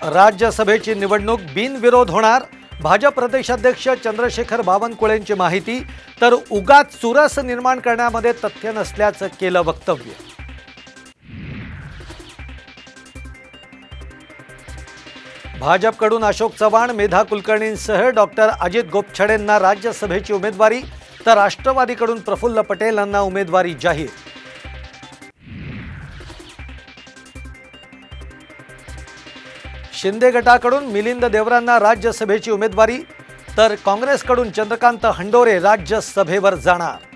राज्यसभेची निवडणूक बिनविरोध होणार, भाजप प्रदेशाध्यक्ष चंद्रशेखर बावनकुळेंची माहिती. तर उगाच चुरस निर्माण करण्यामध्ये तथ्य नसल्याचं केलं वक्तव्य. भाजपकडून अशोक चव्हाण, मेधा कुलकर्णींसह डॉक्टर अजित गोपछडेंना राज्यसभेची उमेदवारी, तर राष्ट्रवादीकडून प्रफुल्ल पटेल यांना उमेदवारी जाहीर. शिंदे गटाकडून मिलिंद देवरांना राज्यसभेची उमेदवारी, तर काँग्रेसकडून चंद्रकांत हंडोरे राज्यसभेवर जाणार.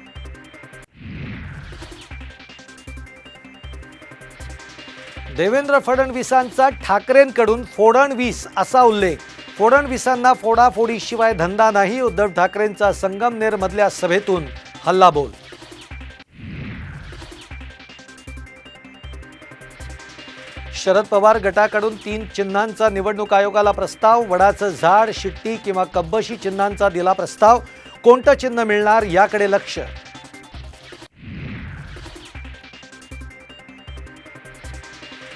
देवेंद्र फडणवीसांचा ठाकरेंकडून फोडणवीस असा उल्लेख. फडणवीसांना फोडाफोडीशिवाय धंदा नाही, उद्धव ठाकरेंचा संगमनेरमधल्या सभेतून हल्लाबोल. शरद पवार गटाकडून 3 चिन्हांचा निवडणूक आयोगाला प्रस्ताव. वडाचं झाड, शिट्टी किंवा कब्बशी चिन्हांचा दिला प्रस्ताव. कोणतं चिन्ह मिळणार याकडे लक्ष.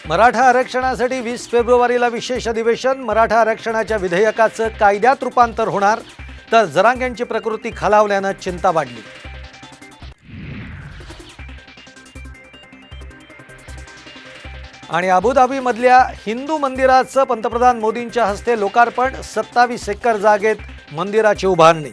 मराठा आरक्षणासाठी 20 फेब्रुवारीला विशेष अधिवेशन. मराठा आरक्षणाच्या विधेयकाचं कायद्यात रूपांतर होणार, तर जरांगेंची प्रकृती खालावल्यानं चिंता वाढली. आणि अबुधाबीमधल्या हिंदू मंदिराचं पंतप्रधान मोदींच्या हस्ते लोकार्पण. 27 एकर जागेत मंदिराची उभारणी.